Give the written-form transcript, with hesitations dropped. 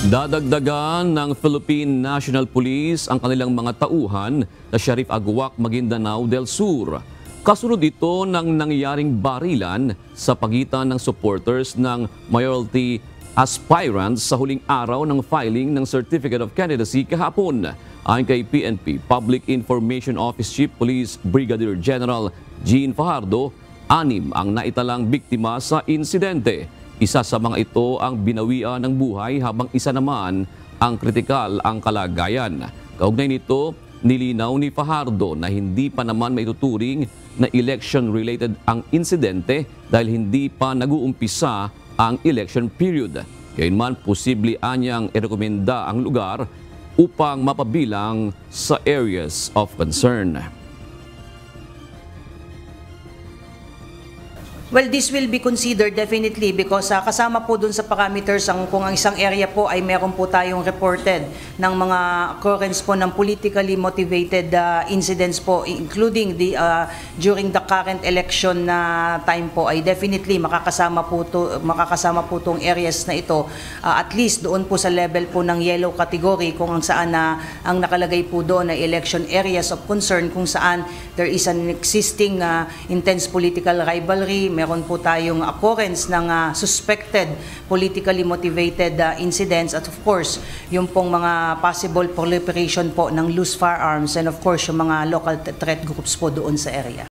Dadagdagan ng Philippine National Police ang kanilang mga tauhan sa Sharif Aguac, Maguindanao del Sur. Kasunod ito ng nangyaring barilan sa pagitan ng supporters ng mayoralty aspirants sa huling araw ng filing ng Certificate of Candidacy kahapon. Ayon kay PNP Public Information Office Chief Police Brigadier General Jean Fajardo, 6 ang naitalang biktima sa insidente. Isa sa mga ito ang binawian ng buhay habang isa naman ang kritikal ang kalagayan. Kaugnay nito, nilinaw ni Fajardo na hindi pa naman maituturing na election-related ang insidente dahil hindi pa nag-uumpisa ang election period. Gayunman, posible anyang irekomenda ang lugar upang mapabilang sa areas of concern. Well, this will be considered definitely because kasama po dun sa parameters kung ang isang area po ay meron po tayong reported ng mga occurrence po ng politically motivated incidents po, including during the current election na time po, ay definitely makakasama po tong areas na ito, at least doon po sa level po ng yellow category, kung ang saan ang nakalagay po doon na election areas of concern, kung saan there is an existing intense political rivalry. Meron po tayong occurrence ng suspected politically motivated incidents, at of course, yung pong mga possible proliferation po ng loose firearms, and of course, yung mga local threat groups po doon sa area.